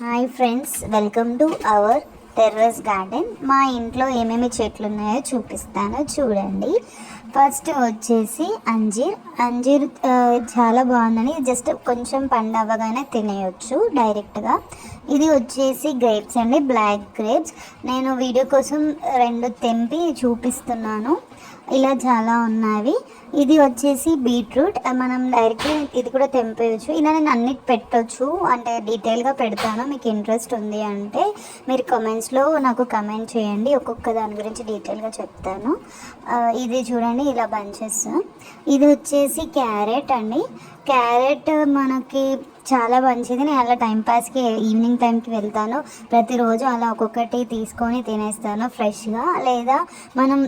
Hi friends, welcome to our terrace garden. మా ఇంట్లో ఏమేమి చెట్లు ఉన్నాయో చూపిస్తాను, చూడండి. ఫస్ట్ వచ్చేసి అంజీర్ చాలా బాగుందని జస్ట్ కొంచెం పండు అవ్వగానే తినేయొచ్చు డైరెక్ట్గా. ఇది వచ్చేసి గ్రేప్స్ అండి, బ్లాక్ గ్రేప్స్. నేను వీడియో కోసం 2 తెంపి చూపిస్తున్నాను. ఇలా చాలా ఉన్నవి. ఇది వచ్చేసి బీట్రూట్. మనం డైరెక్ట్గా ఇది కూడా తెంపేయచ్చు. ఇలా నేను అన్నిటి పెట్టవచ్చు, అంటే డీటెయిల్గా పెడతాను. మీకు ఇంట్రెస్ట్ ఉంది అంటే మీరు కమెంట్స్లో నాకు కమెంట్ చేయండి, ఒక్కొక్క దాని గురించి డీటెయిల్గా చెప్తాను. ఇది చూడండి, ఇలా బంచెస్. ఇది వచ్చేసి క్యారెట్ అండి. క్యారెట్ మనకి చాలా మంచిది. నేను అలా టైంపాస్కి ఈవినింగ్ టైంకి వెళ్తాను, ప్రతిరోజు అలా ఒక్కొక్కటి తీసుకొని తినేస్తాను ఫ్రెష్గా. లేదా మనం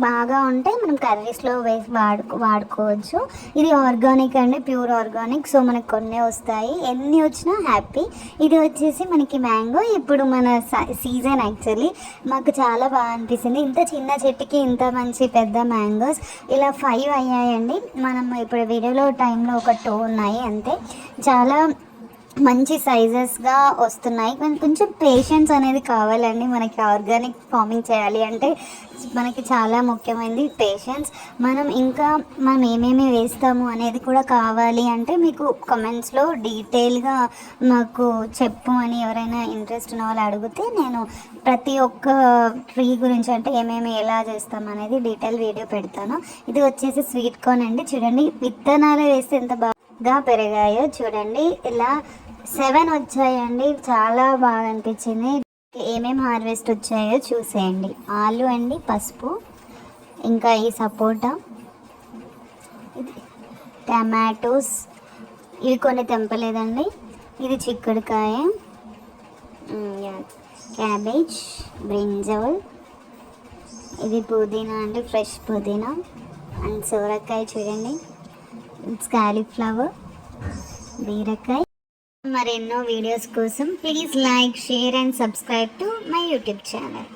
బాగా ఉంటే మనం కర్రీస్లో వేసి వాడుకోవచ్చు. ఇది ఆర్గానిక్ అండి, ప్యూర్ ఆర్గానిక్. సో మనకు కొన్ని వస్తాయి, ఎన్ని వచ్చినా హ్యాపీ. ఇది వచ్చేసి మనకి మ్యాంగో. ఇప్పుడు మన సీజన్ యాక్చువల్లీ. మాకు చాలా బాగా అనిపిస్తుంది, ఇంత చిన్న చెట్టుకి ఇంత మంచి పెద్ద మ్యాంగోస్. ఇలా 5 అయ్యాయండి. మనం ఇప్పుడు వీడియోలో టైంలో ఒక 2 ఉన్నాయి అంతే. చాలా మంచి సైజెస్గా వస్తున్నాయి. కొంచెం పేషెన్స్ అనేది కావాలండి. మనకి ఆర్గానిక్ ఫార్మింగ్ చేయాలి అంటే మనకి చాలా ముఖ్యమైనది పేషెన్స్. మనం ఏమేమి వేస్తాము అనేది కూడా కావాలి అంటే మీకు కమెంట్స్లో డీటెయిల్గా నాకు చెప్పు అని ఎవరైనా ఇంట్రెస్ట్ ఉన్న వాళ్ళు అడిగితే నేను ప్రతి ఒక్క ట్రీ గురించి, అంటే ఏమేమి ఎలా చేస్తాం అనేది డీటెయిల్ వీడియో పెడతాను. ఇది వచ్చేసి స్వీట్ కార్న్ అండి. చూడండి, విత్తనాలు వేస్తే ఎంత బాగా పెరిగాయో చూడండి. ఇలా 7 వచ్చాయండి, చాలా బాగా అనిపించింది. ఏమేమి హార్వెస్ట్ వచ్చాయో చూసేయండి. ఆలు అండి, పసుపు, ఇంకా ఈ సపోటా, టమాటోస్, ఇవి కొన్ని తెంపలేదండి. ఇది చిక్కుడుకాయ, క్యాబేజ్, బ్రింజాల్, ఇది పుదీనా అండి, ఫ్రెష్ పుదీనా. అండ్ సోరకాయ చూడండి, కాలీఫ్లవర్, బీరకాయ. మరెన్నో వీడియోస్ కోసం please like, share and subscribe to my YouTube channel.